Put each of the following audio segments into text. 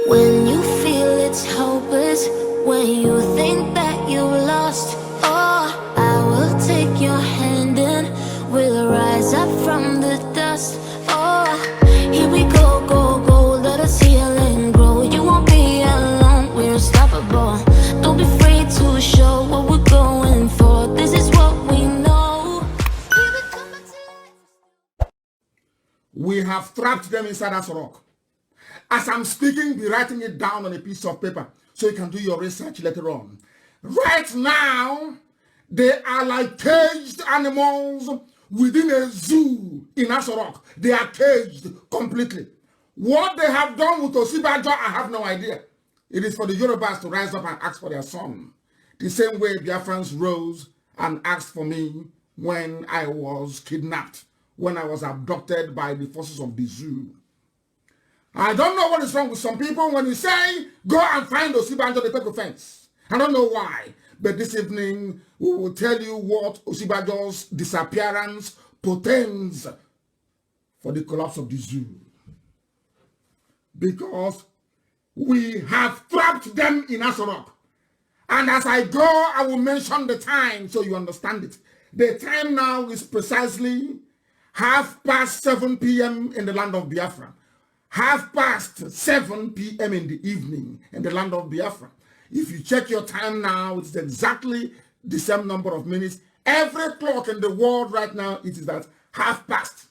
When you feel it's hopeless, when you think that you lost, oh, I will take your hand and we'll rise up from the dust. Oh, here we go, go, go, let us heal and grow. You won't be alone, we're unstoppable. Don't be afraid to show what we're going for. This is what we know. We have trapped them inside us rock. As I'm speaking, be writing it down on a piece of paper so you can do your research later on. Right now, they are like caged animals within a zoo in Asorok. They are caged completely. What they have done with Osinbajo, I have no idea. It is for the Yorubas to rise up and ask for their son. The same way Biafrans rose and asked for me when I was kidnapped, when I was abducted by the forces of the zoo. I don't know what is wrong with some people. When you say, go and find Osinbajo, they take offense. I don't know why. But this evening, we will tell you what Osinbajo's disappearance portends for the collapse of the zoo. Because we have trapped them in Asorok. And as I go, I will mention the time so you understand it. The time now is precisely 7:30 p.m. in the land of Biafra. 7:30 p.m. in the evening in the land of Biafra. If you check your time now, it's exactly the same number of minutes. Every clock in the world right now, it is at 7:30.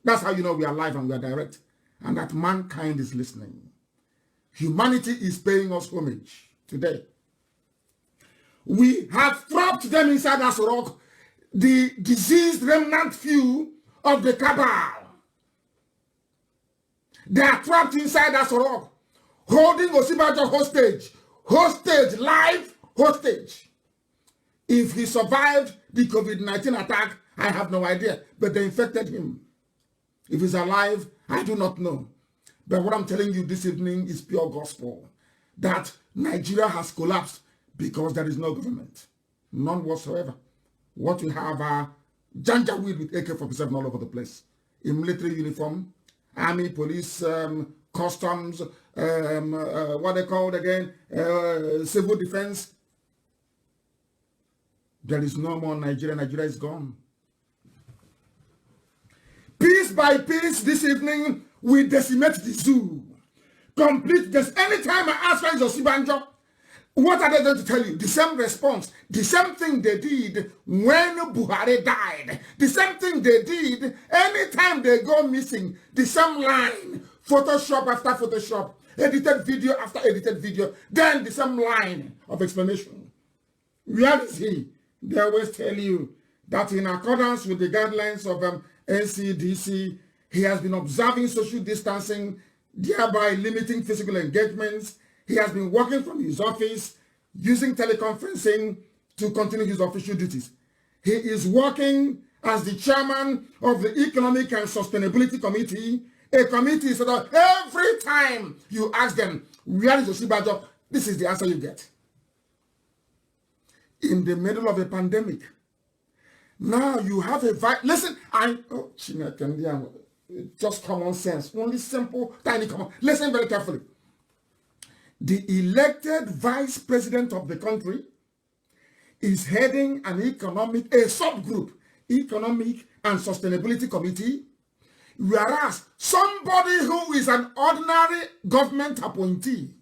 That's how you know we are live and we are direct. And that mankind is listening. Humanity is paying us homage today. We have trapped them inside Asorok, the diseased remnant few of the cabal. They are trapped inside Asorok, holding Osinbajo hostage, live hostage. If he survived the COVID-19 attack, I have no idea, but they infected him. If he's alive, I do not know. But what I'm telling you this evening is pure gospel, that Nigeria has collapsed because there is no government, none whatsoever. What we have are janjaweed with AK-47 all over the place, in military uniform, army, police, customs, what they called again, civil defense. There is no more Nigeria. Nigeria is gone. Piece by piece, this evening, we decimate the zoo. Complete this. Anytime I ask where is Osinbajo, what are they going to tell you? The same response. The same thing they did when Buhari died. The same thing they did anytime they go missing. The same line. Photoshop after Photoshop. Edited video after edited video. Then the same line of explanation. Where is he? They always tell you that in accordance with the guidelines of NCDC, he has been observing social distancing, thereby limiting physical engagements. He has been working from his office, using teleconferencing to continue his official duties. He is working as the chairman of the Economic and Sustainability Committee, a committee so that every time you ask them, where is Osinbajo, this is the answer you get. In the middle of a pandemic, now you have a listen, just common sense, only simple, tiny common. Listen very carefully. The elected vice president of the country is heading a subgroup, Economic and Sustainability Committee, whereas somebody who is an ordinary government appointee,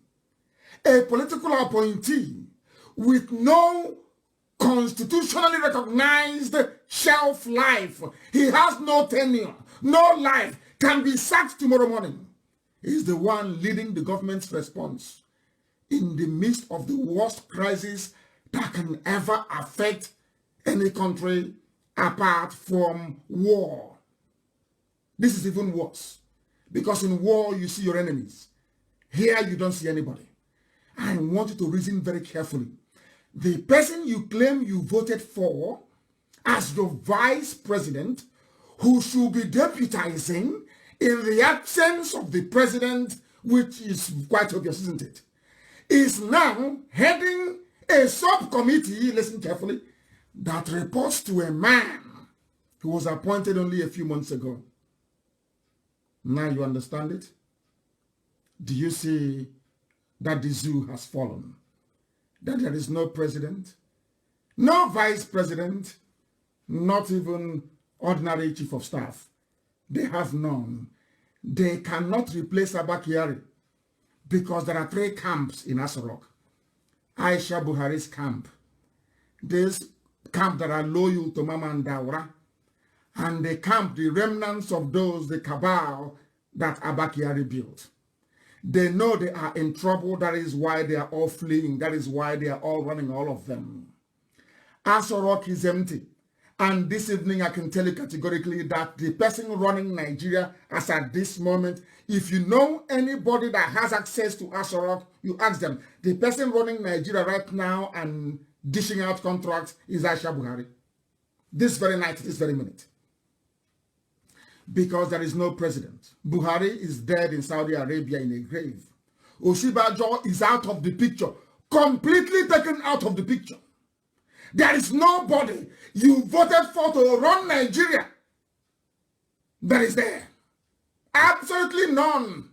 a political appointee with no constitutionally recognized shelf life, he has no tenure, no life, can be sacked tomorrow morning, is the one leading the government's response in the midst of the worst crisis that can ever affect any country apart from war. This is even worse, because in war you see your enemies. Here you don't see anybody. I want you to reason very carefully. The person you claim you voted for as your vice president, who should be deputizing in the absence of the president, which is quite obvious, isn't it, is now heading a subcommittee, listen carefully, that reports to a man who was appointed only a few months ago. Now you understand it? Do you see that the zoo has fallen? That there is no president, no vice president, not even ordinary chief of staff. They have none. They cannot replace Abakari because there are 3 camps in Asorok. Aisha Buhari's camp, this camp that are loyal to Mama and Daura, and the camp, the remnants of those, the cabal that Abakari built. They know they are in trouble. That is why they are all fleeing. That is why they are all running, all of them. Asorok is empty. And this evening, I can tell you categorically that the person running Nigeria as at this moment, if you know anybody that has access to Asorok, you ask them. The person running Nigeria right now and dishing out contracts is Aisha Buhari. This very night, this very minute. Because there is no president. Buhari is dead in Saudi Arabia in a grave. Osinbajo is out of the picture. Completely taken out of the picture. There is nobody you voted for to run Nigeria that is there. Absolutely none.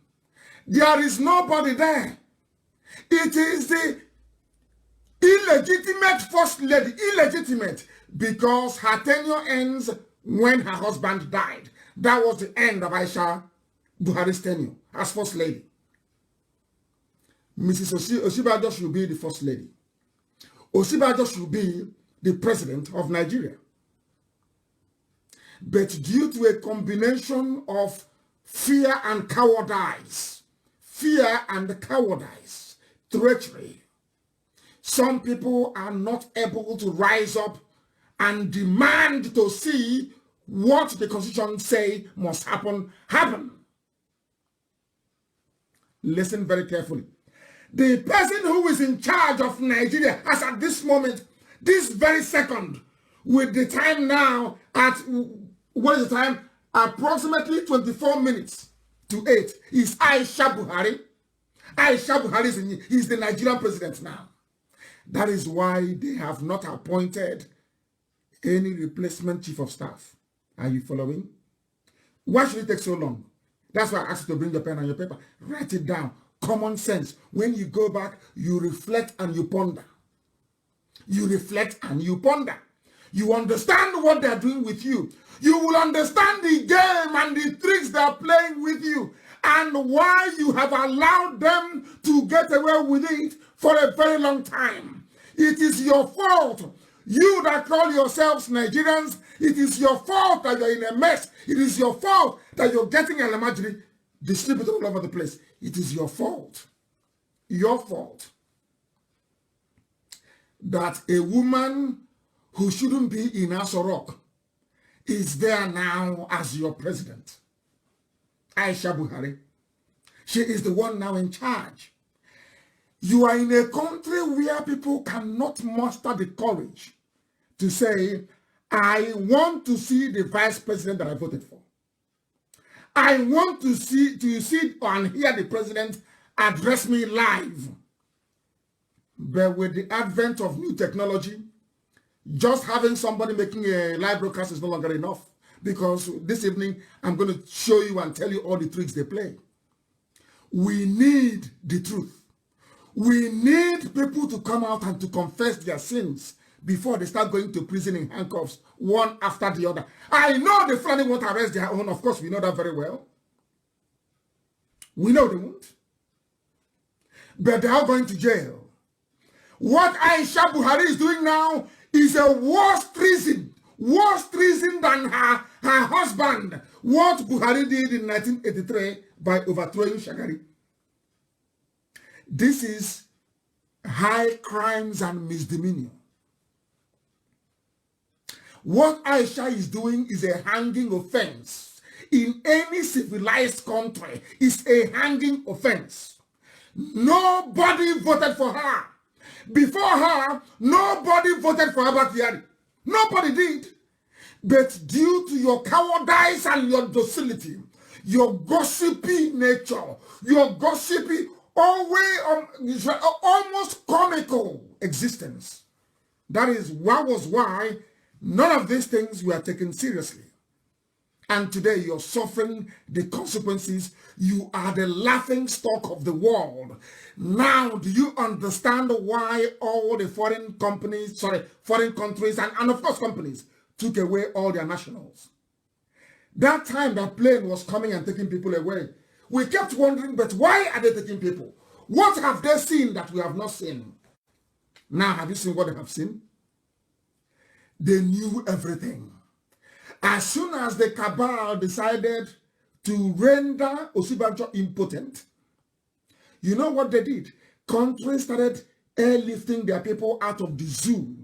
There is nobody there. It is the illegitimate first lady. Illegitimate because her tenure ends when her husband died. That was the end of Aisha Buhari's tenure as first lady. Mrs. Osinbajo should be the first lady. Osinbajo should be the president of Nigeria. But due to a combination of fear and cowardice, treachery, some people are not able to rise up and demand to see what the Constitution say must happen. Listen very carefully. The person who is in charge of Nigeria as at this moment, this very second, with the time now at, what is the time? Approximately 24 minutes to 8 is Aisha Buhari. Aisha Buhari is the Nigerian president now. That is why they have not appointed any replacement chief of staff. Are you following? Why should it take so long? That's why I asked you to bring your pen and your paper. Write it down. Common sense. When you go back, you reflect and you ponder. You reflect and you ponder. You understand what they're doing with you. You will understand the game and the tricks they're playing with you and why you have allowed them to get away with it for a very long time. It is your fault. You that call yourselves Nigerians, it is your fault that you're in a mess. It is your fault that you're getting an emergency distributed all over the place. It is your fault. Your fault. That a woman who shouldn't be in Asorok is there now as your president. Aisha Buhari. She is the one now in charge. You are in a country where people cannot muster the courage to say, I want to see the vice president that I voted for. I want to see and hear the president address me live. But with the advent of new technology, just having somebody making a live broadcast is no longer enough. Because this evening, I'm going to show you and tell you all the tricks they play. We need the truth. We need people to come out and to confess their sins before they start going to prison in handcuffs, one after the other. I know the Fulani won't arrest their own. Of course, we know that very well. We know they won't. But they are going to jail. What Aisha Buhari is doing now is a worse treason than her husband. What Buhari did in 1983 by overthrowing Shagari. This is high crimes and misdemeanor. What Aisha is doing is a hanging offense. In any civilized country, it's a hanging offense. Nobody voted for her. Before her, nobody voted for Abakari. Nobody did. But due to your cowardice and your docility, your gossipy nature, your gossipy, almost comical existence, that was why none of these things were taken seriously. And today you're suffering the consequences. You are the laughing stock of the world. Now, do you understand why all the foreign countries, and of course companies, took away all their nationals? That time that plane was coming and taking people away, we kept wondering, but why are they taking people? What have they seen that we have not seen? Now, have you seen what they have seen? They knew everything. As soon as the cabal decided to render Osinbajo impotent, you know what they did? Countries started airlifting their people out of the zoo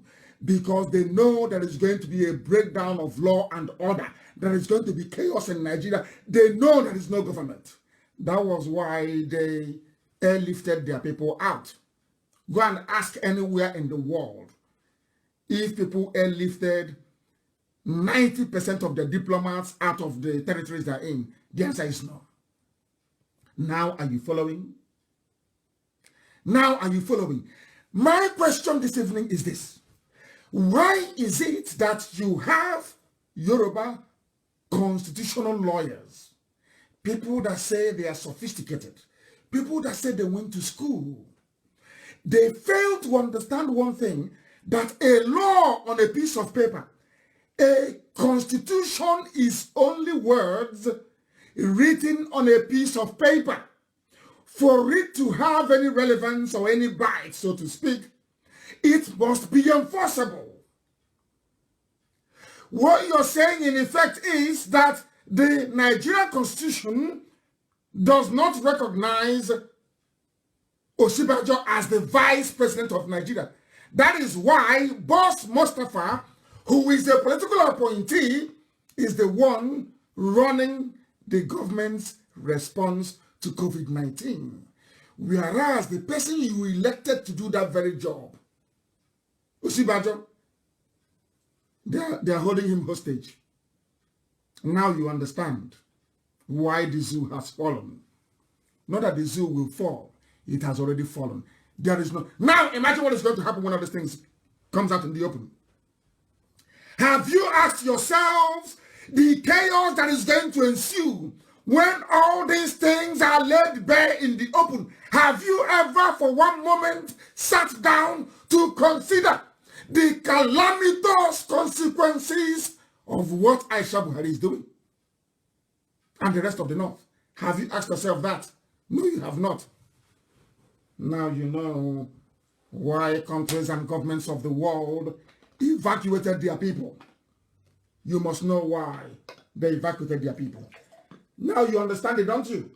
because they know there is going to be a breakdown of law and order. There is going to be chaos in Nigeria. They know there is no government. That was why they airlifted their people out. Go and ask anywhere in the world if people airlifted 90% of the diplomats out of the territories they're in. The answer is no. Now are you following? Now are you following? My question this evening is this. Why is it that you have Yoruba constitutional lawyers, people that say they are sophisticated, people that say they went to school, they fail to understand one thing, that a law on a piece of paper, a constitution is only words written on a piece of paper. For it to have any relevance or any bite, so to speak, it must be enforceable. What you're saying in effect is that the Nigerian Constitution does not recognize Osinbajo as the vice president of Nigeria. That is why Boss Mustafa, who is a political appointee, is the one running the government's response to COVID-19. Whereas the person you elected to do that very job, Osinbajo, they are holding him hostage. Now you understand why the zoo has fallen. Not that the zoo will fall. It has already fallen. There is no... Now imagine what is going to happen when all these things comes out in the open. Have you asked yourselves the chaos that is going to ensue when all these things are laid bare in the open? Have you ever for one moment sat down to consider the calamitous consequences of what Aisha Buhari is doing and the rest of the North? Have you asked yourself that? No, you have not. Now you know why countries and governments of the world evacuated their people. You must know why they evacuated their people. Now you understand it, don't you?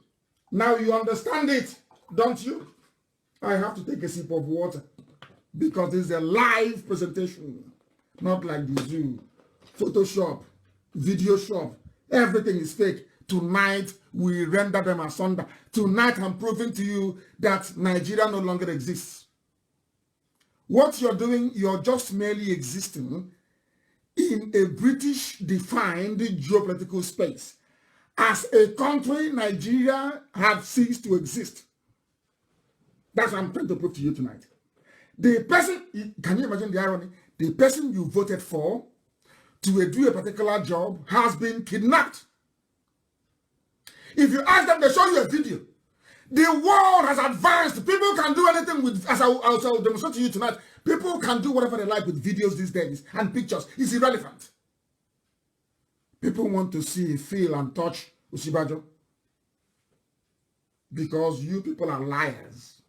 Now you understand it, don't you? I have to take a sip of water because this is a live presentation, not like the zoo. Photoshop, video shop, everything is fake. Tonight, we render them asunder. Tonight, I'm proving to you that Nigeria no longer exists. What you're doing, you're just merely existing in a British-defined geopolitical space. As a country, Nigeria has ceased to exist. That's what I'm trying to prove to you tonight. The person, can you imagine the irony? The person you voted for to do a particular job has been kidnapped. If you ask them, they show you a video. The world has advanced. People can do anything with, as I'll demonstrate to you tonight, people can do whatever they like with videos these days and pictures. It's irrelevant. People want to see, feel, and touch Osinbajo because you people are liars.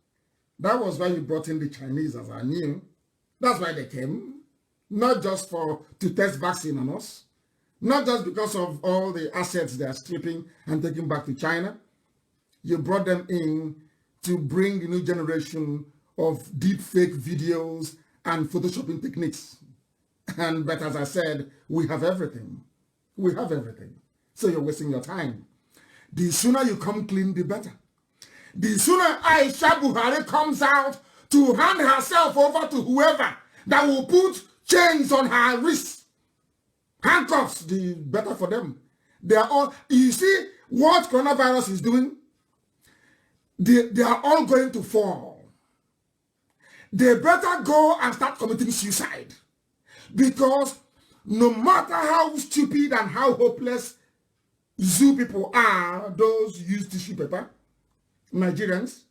That was why you brought in the Chinese, as I knew. That's why they came. Not just to test vaccine on us. Not just because of all the assets they are stripping and taking back to China. You brought them in to bring the new generation of deep fake videos and photoshopping techniques. But as I said, we have everything. We have everything. So you're wasting your time. The sooner you come clean, the better. The sooner Aisha Buhari comes out to hand herself over to whoever that will put chains on her wrists, handcuffs, the better for them. They are all, you see what coronavirus is doing? They are all going to fall. They better go and start committing suicide. Because no matter how stupid and how hopeless zoo people are those use tissue paper, Nigerians,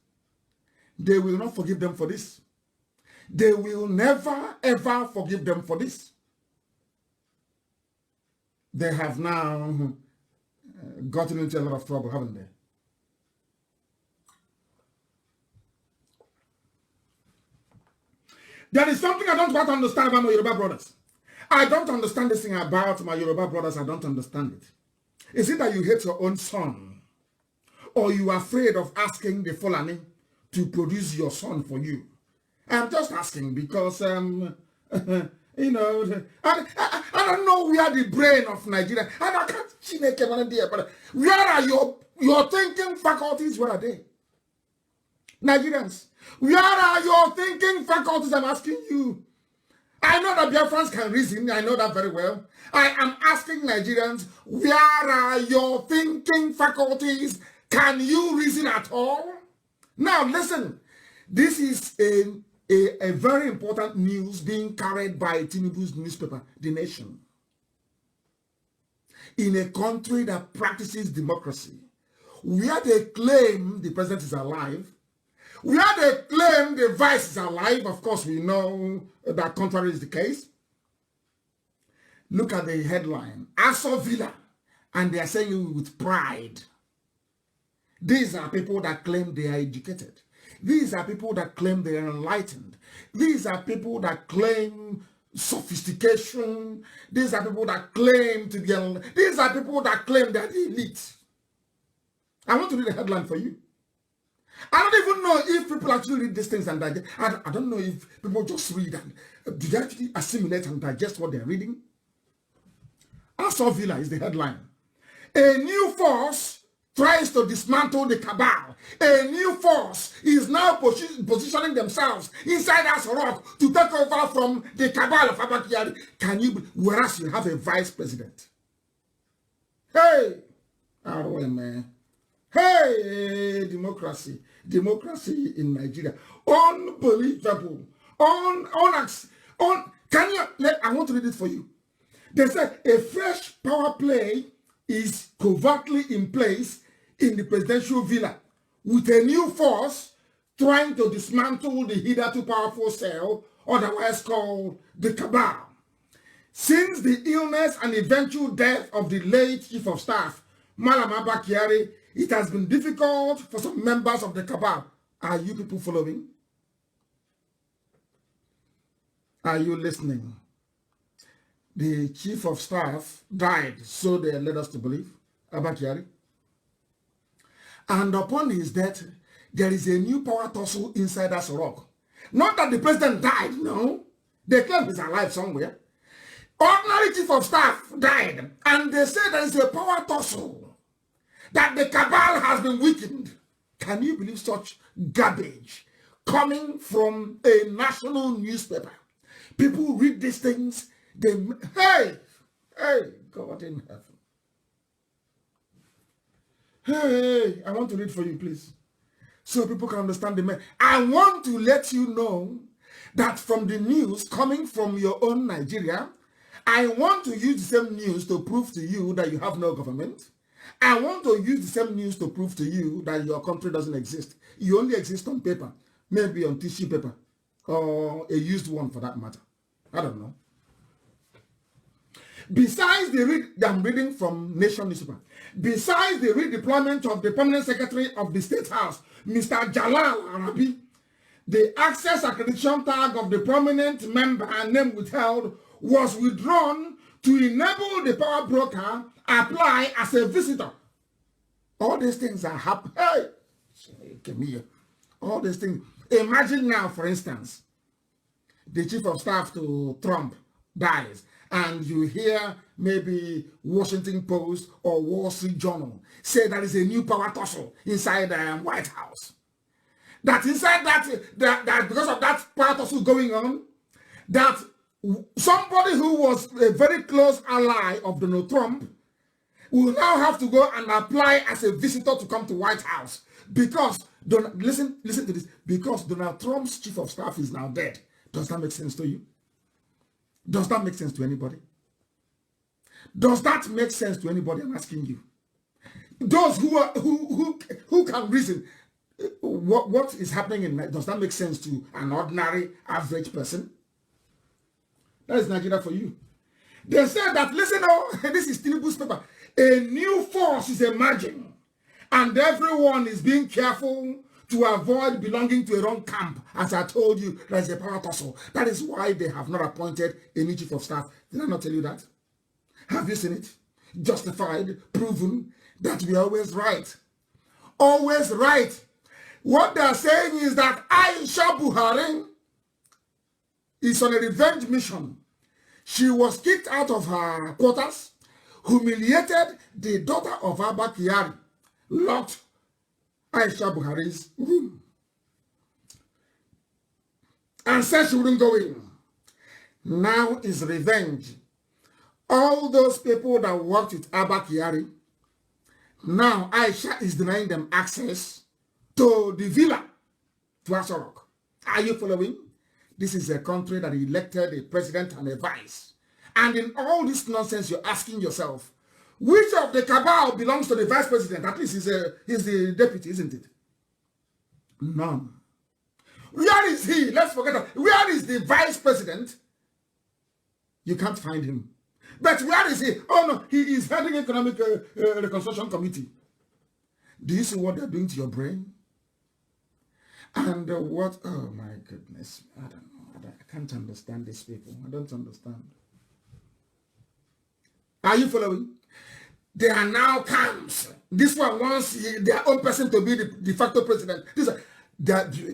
they will not forgive them for this. They will never, ever forgive them for this. They have now gotten into a lot of trouble, haven't they? There is something I don't quite understand about my Yoruba brothers. I don't understand this thing about my Yoruba brothers. I don't understand it. Is it that you hate your own son? Or you are afraid of asking the Fulani to produce your son for you? I'm just asking because, you know, I don't know where the brain of Nigeria, I can't, but where are your thinking faculties? Where are they? Nigerians, where are your thinking faculties? I'm asking you. I know that Biafrans can reason. I know that very well. I am asking Nigerians, where are your thinking faculties? Can you reason at all? Now, listen. This is a very important news being carried by Tinubu's newspaper, The Nation. In a country that practices democracy, where they claim the president is alive, where they claim the vice is alive, of course we know that contrary is the case. Look at the headline, Aso Villa, and they are saying it with pride. These are people that claim they are educated. These are people that claim they are enlightened. These are people that claim sophistication. These are people that claim to be, these are people that claim they're the elite. I want to read the headline for you. I don't even know if people actually read these things and digest. I don't know if people just read and do they actually assimilate and digest what they're reading. Aso Villa is the headline. A new force tries to dismantle the cabal. A new force is now positioning themselves inside Aso Rock to take over from the cabal of Abakari. Can you, whereas you have a vice president? Hey, man. Hey, democracy in Nigeria, unbelievable, can you? I want to read it for you. They said a fresh power play is covertly in place in the presidential villa, with a new force trying to dismantle the hitherto powerful cell, otherwise called the cabal. Since the illness and eventual death of the late chief of staff, Malam Abba Kyari, it has been difficult for some members of the cabal. Are you people following? Are you listening? The chief of staff died, so they led us to believe, Abba Kyari. And upon his death, there is a new power tussle inside Aso Rock. Not that the president died, no. They claim he's alive somewhere. Ordinary chief of staff died, and they say there is a power tussle, that the cabal has been weakened. Can you believe such garbage coming from a national newspaper? People read these things, they, hey, God in heaven. Hey, I want to read for you, please, so people can understand the man. I want to let you know that from the news coming from your own Nigeria, I want to use the same news to prove to you that you have no government. I want to use the same news to prove to you that your country doesn't exist. You only exist on paper, maybe on tissue paper, or a used one for that matter. I don't know. Besides I'm reading from Nation newspaper. Besides the redeployment of the permanent secretary of the State House, Mr. Jalal Arabi, the access accreditation tag of the prominent member and name withheld was withdrawn to enable the power broker apply as a visitor. All these things are happening. Hey, come here. All these things. Imagine now, for instance, the chief of staff to Trump dies, and you hear maybe Washington Post or Wall Street Journal say there is a new power tussle inside the White House. That inside that because of that power tussle going on, that somebody who was a very close ally of Donald Trump will now have to go and apply as a visitor to come to White House because, listen to this, because Donald Trump's chief of staff is now dead. Does that make sense to you? Does that make sense to anybody? Does that make sense to anybody? I'm asking you. Those who can reason, what is happening in Nigeria, does that make sense to an ordinary average person? That is Nigeria for you. They said that, listen, oh, this is Tinubu's paper. A new force is emerging, and everyone is being careful to avoid belonging to a wrong camp. As I told you, there is a power tussle. That is why they have not appointed a new chief of staff. Did I not tell you that? Have you seen it? Justified, proven that we are always right. Always right. What they are saying is that Aisha Buhari is on a revenge mission. She was kicked out of her quarters, humiliated the daughter of Abba Kyari, locked Aisha Buhari's room, and said she wouldn't go in. Now is revenge. All those people that worked with Abba Kyari, now Aisha is denying them access to the villa to Asorok. Are you following? This is a country that elected a president and a vice. And in all this nonsense, you're asking yourself, which of the cabal belongs to the vice president? At least he's the deputy, isn't it? None. Where is he? Let's forget that. Where is the vice president? You can't find him. But where is he? Oh no, he is heading economic reconstruction committee. Do you see what they're doing to your brain? And what, oh my goodness, I don't know. I can't understand these people. I don't understand. Are you following? They are now camps. This one wants their own person to be the de facto president.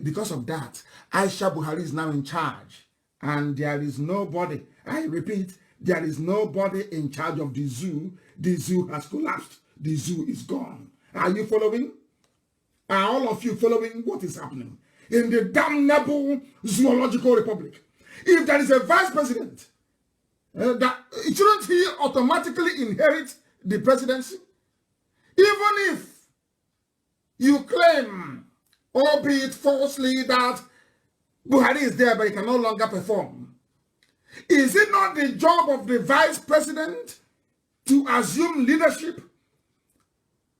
Because of that, Aisha Buhari is now in charge. And there is nobody, I repeat, there is nobody in charge of the zoo. The zoo has collapsed. The zoo is gone. Are you following? Are all of you following what is happening in the damnable zoological republic? If there is a vice president, shouldn't he automatically inherit the presidency? Even if you claim, albeit falsely, that Buhari is there but he can no longer perform, is it not the job of the vice president to assume leadership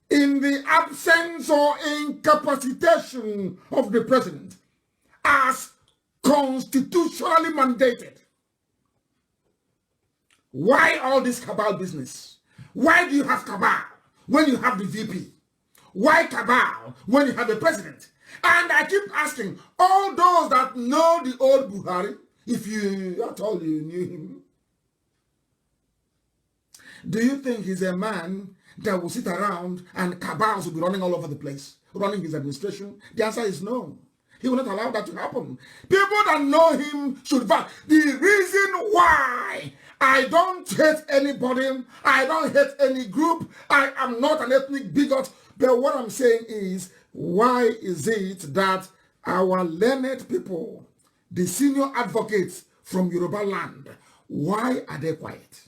in the absence or incapacitation of the president as constitutionally mandated? Why all this cabal business? Why do you have cabal when you have the VP? Why cabal when you have the president? And I keep asking, all those that know the old Buhari, if you at all you knew him, do you think he's a man that will sit around and cabals will be running all over the place, running his administration? The answer is no. He will not allow that to happen. People that know him should vote. The reason why I don't hate anybody, I don't hate any group, I am not an ethnic bigot, but what I'm saying is, why is it that our learned people, the senior advocates from Yoruba land, why are they quiet?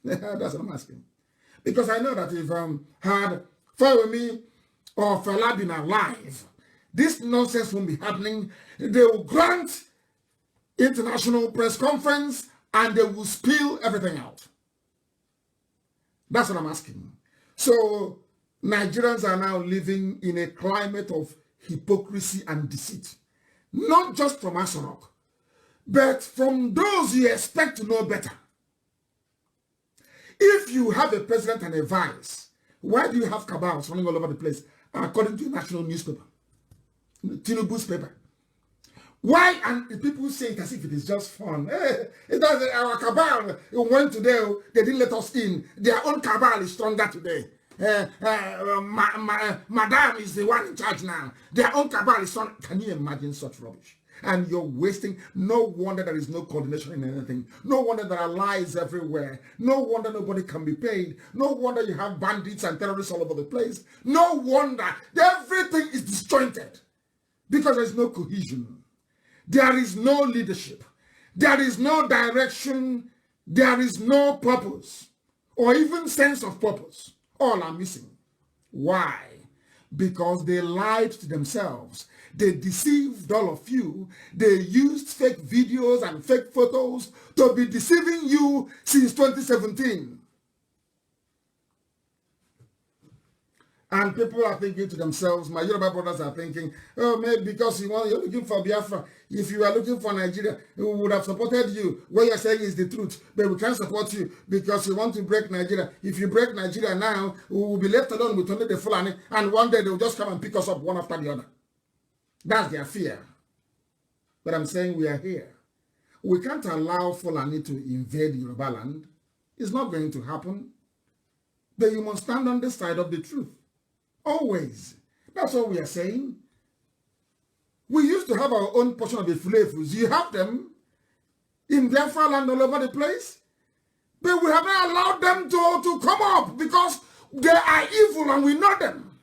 That's what I'm asking. Because I know that if had Fawemi or Fela been alive, this nonsense won't be happening. They will grant international press conference and they will spill everything out. That's what I'm asking. So Nigerians are now living in a climate of hypocrisy and deceit. Not just from Asorok, but from those you expect to know better. If you have a president and a vice, why do you have cabals running all over the place, according to the national newspaper, Tinubu's paper? Why? And people say it as if it is just fun. It does. Our cabal went today, they didn't let us in. Their own cabal is stronger today. Madame is the one in charge now. Their own cabal is strong. Can you imagine such rubbish? And you're wasting. No wonder there is no coordination in anything. No wonder there are lies everywhere. No wonder nobody can be paid. No wonder you have bandits and terrorists all over the place. No wonder everything is disjointed because there is no cohesion. There is no leadership. There is no direction. There is no purpose or even sense of purpose. All are missing. Why? Because they lied to themselves. They deceived all of you. They used fake videos and fake photos to be deceiving you since 2017. And people are thinking to themselves, my Yoruba brothers are thinking, oh, maybe because you're looking for Biafra. If you are looking for Nigeria, we would have supported you. What you're saying is the truth, but we can't support you because you want to break Nigeria. If you break Nigeria now, we will be left alone with only the Fulani, and one day they'll just come and pick us up one after the other. That's their fear. But I'm saying we are here. We can't allow Fulani to invade Yoruba land. It's not going to happen. But you must stand on the side of the truth. Always. That's what we are saying. We used to have our own portion of the Fulefus. You have them in Biafra land all over the place. But we have not allowed them to come up because they are evil and we know them.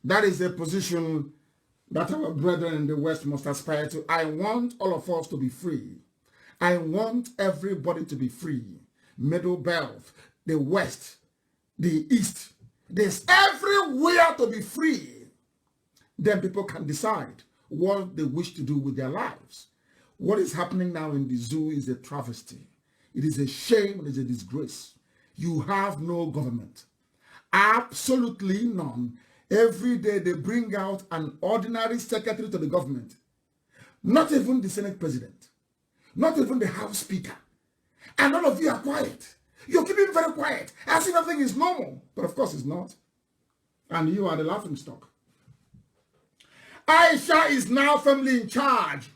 That is a position that our brethren in the West must aspire to. I want all of us to be free. I want everybody to be free. Middle Belt, the West, the East. There's everywhere to be free. Then people can decide what they wish to do with their lives. What is happening now in the zoo is a travesty. It is a shame. It is a disgrace. You have no government. Absolutely none. Every day they bring out an ordinary secretary to the government. Not even the Senate president. Not even the House Speaker. And all of you are quiet. You're keeping very quiet, as if everything is normal. But of course it's not. And you are the laughingstock. Aisha is now firmly in charge.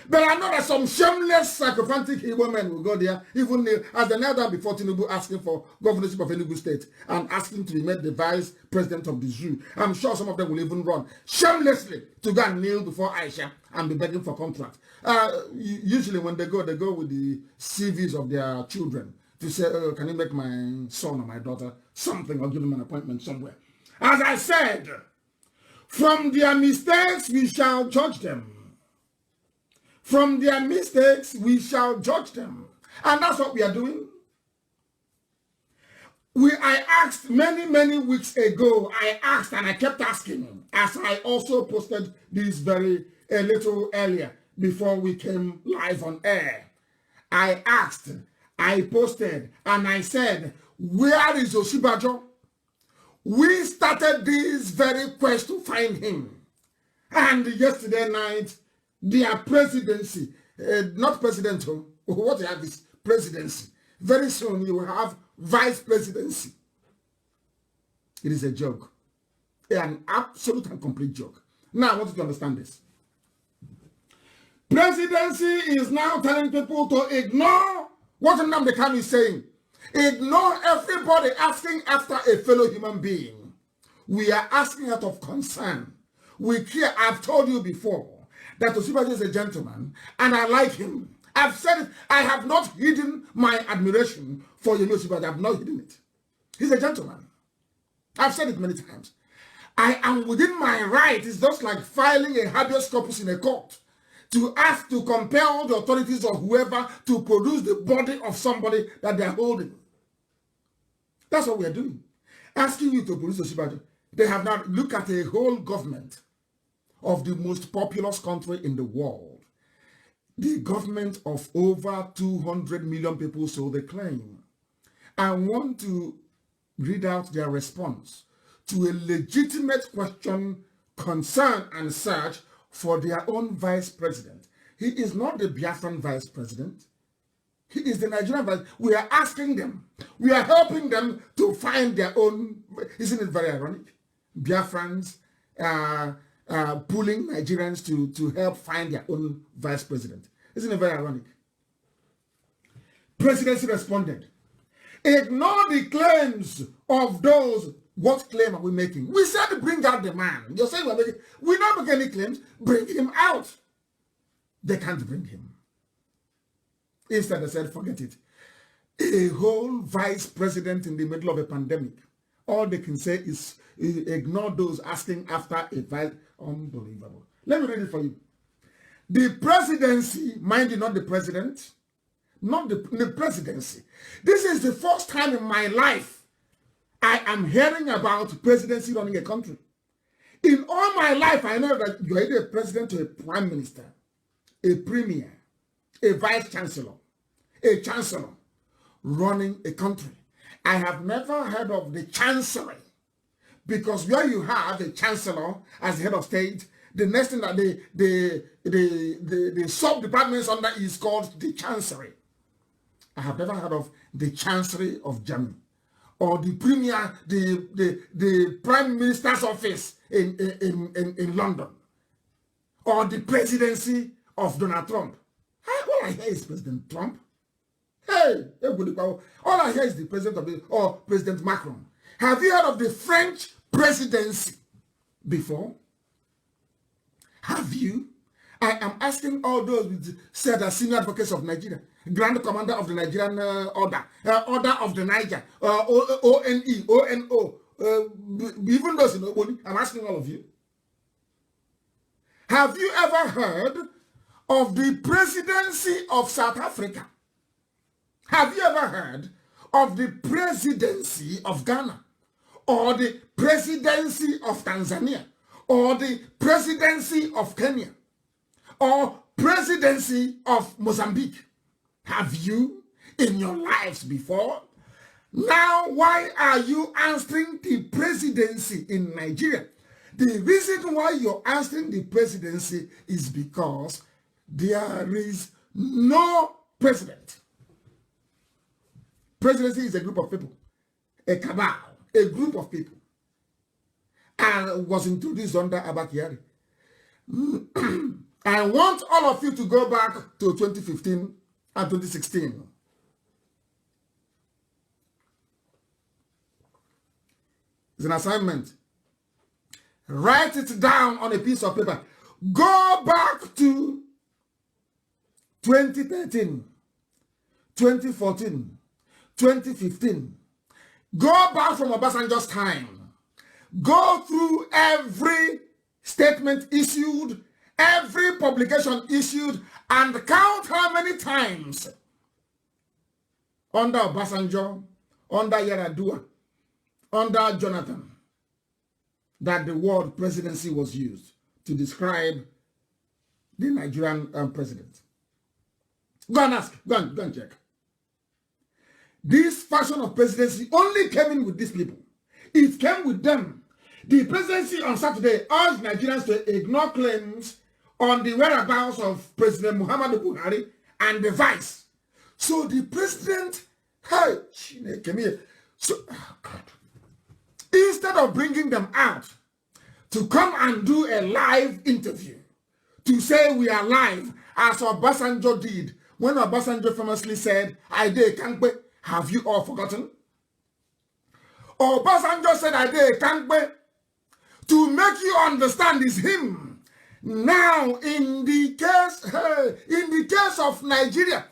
But I know that some shameless, sycophantic women will go there, even as they knelt down before Tinubu asking for governorship of Enugu State and asking to be made the vice president of the zoo. I'm sure some of them will even run shamelessly to go and kneel before Aisha and be begging for contract. Usually when they go with the CVs of their children to say, oh, can you make my son or my daughter something or give them an appointment somewhere? As I said, from their mistakes we shall judge them. From their mistakes, we shall judge them. And that's what we are doing. I asked many weeks ago, I asked and I kept asking, as I also posted this a little earlier before we came live on air. I asked, I posted, and I said, where is Osinbajo? We started this very quest to find him. And yesterday night, their presidency, not presidential, what you have is presidency. Very soon you will have vice presidency. It is a joke. An absolute and complete joke. Now I want you to understand this. Presidency is now telling people to ignore what Nnamdi Kanu is saying. Ignore everybody asking after a fellow human being. We are asking out of concern. We care. I've told you before that Osinbajo is a gentleman, and I like him. I've said it. I have not hidden my admiration for Osinbajo. I have not hidden it. He's a gentleman. I've said it many times. I am within my right. It's just like filing a habeas corpus in a court to ask to compel the authorities or whoever to produce the body of somebody that they're holding. That's what we're doing. Asking you to produce Osinbajo. They have now looked at a whole government of the most populous country in the world. The government of over 200 million people, so they claim. I want to read out their response to a legitimate question, concern, and search for their own vice president. He is not the Biafran vice president. He is the Nigerian vice. We are asking them. We are helping them to find their own. Isn't it very ironic? Biafrans pulling Nigerians to help find their own vice president. Isn't it very ironic? Presidency responded, ignore the claims of those. What claim are we making? We said bring out the man. You're saying we're not making any claims. Bring him out. They can't bring him. Instead, they said, forget it. A whole vice president in the middle of a pandemic. All they can say is ignore those asking after a vice. Unbelievable. Let me read it for you. The presidency, mind you, not the president, not the presidency. This is the first time in my life I am hearing about presidency running a country. In all my life, I know that you're either a president or a prime minister, a premier, a vice chancellor, a chancellor running a country. I have never heard of the chancellery, because where you have a chancellor as the head of state, the next thing that the sub-departments under is called the chancellery. I have never heard of the chancellery of Germany, or the premier, the prime minister's office in London, or the presidency of Donald Trump. All I hear is President Trump. Hey, all I hear is the president or President Macron. Have you heard of the French presidency before? Have you? I am asking all those with said as senior advocates of Nigeria, Grand Commander of the Nigerian Order, Order of the Niger, ONE, ONO, even those in Oboni. I'm asking all of you. Have you ever heard of the presidency of South Africa? Have you ever heard of the presidency of Ghana, or the presidency of Tanzania, or the presidency of Kenya, or presidency of Mozambique? Have you in your lives before? Now, why are you answering the presidency in Nigeria? The reason why you're answering the presidency is because there is no president. Presidency is a group of people, a cabal, a group of people, and was introduced under Abakari. I want all of you to go back to 2015 and 2016. It's an assignment. Write it down on a piece of paper. Go back to 2013, 2014, 2015. Go back from Obasanjo's time. Go through every statement issued, every publication issued, and count how many times under Obasanjo, under Yar'Adua, under Jonathan, that the word presidency was used to describe the Nigerian president. Go and ask, go and check. This fashion of presidency only came in with these people. It came with them. The presidency on Saturday urged Nigerians to ignore claims on the whereabouts of President Muhammadu Buhari and the vice. So the president, hey, came here. So, oh God. Instead of bringing them out to come and do a live interview, to say we are live, as Obasanjo did, when Obasanjo famously said, I dey Kangbe, have you all forgotten? Obasanjo said, I dey Kangbe, to make you understand is him. Now, in the case of Nigeria,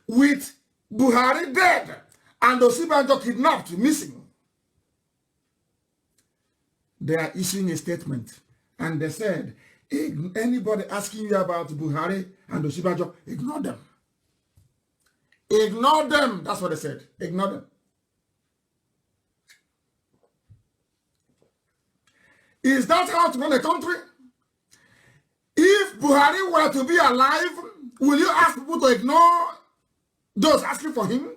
with Buhari dead and Osinbajo kidnapped, missing, they are issuing a statement, and they said, anybody asking you about Buhari and Osinbajo, ignore them. Ignore them. That's what they said. Ignore them. Is that how to run a country? If Buhari were to be alive, will you ask people to ignore those asking for him?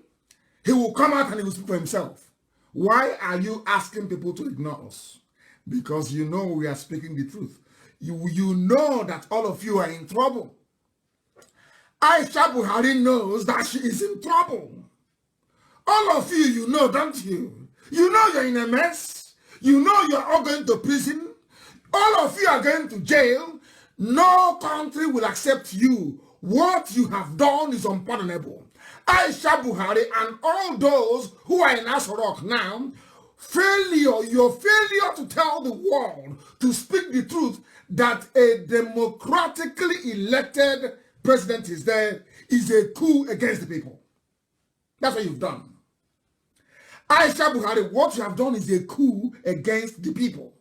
He will come out and he will speak for himself. Why are you asking people to ignore us? Because you know we are speaking the truth. You know that all of you are in trouble. Aisha Buhari knows that she is in trouble. All of you, you know, don't you? You know you're in a mess. You know you're all going to prison. All of you are going to jail. No country will accept you. What you have done is unpardonable. Aisha Buhari and all those who are in Asorok now, your failure to tell the world, to speak the truth, that a democratically elected president is there, is a coup against the people. That's what you've done. Aisha Buhari, what you have done is a coup against the people.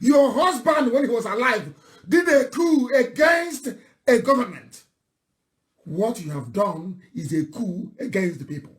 Your husband, when he was alive, did a coup against a government. What you have done is a coup against the people.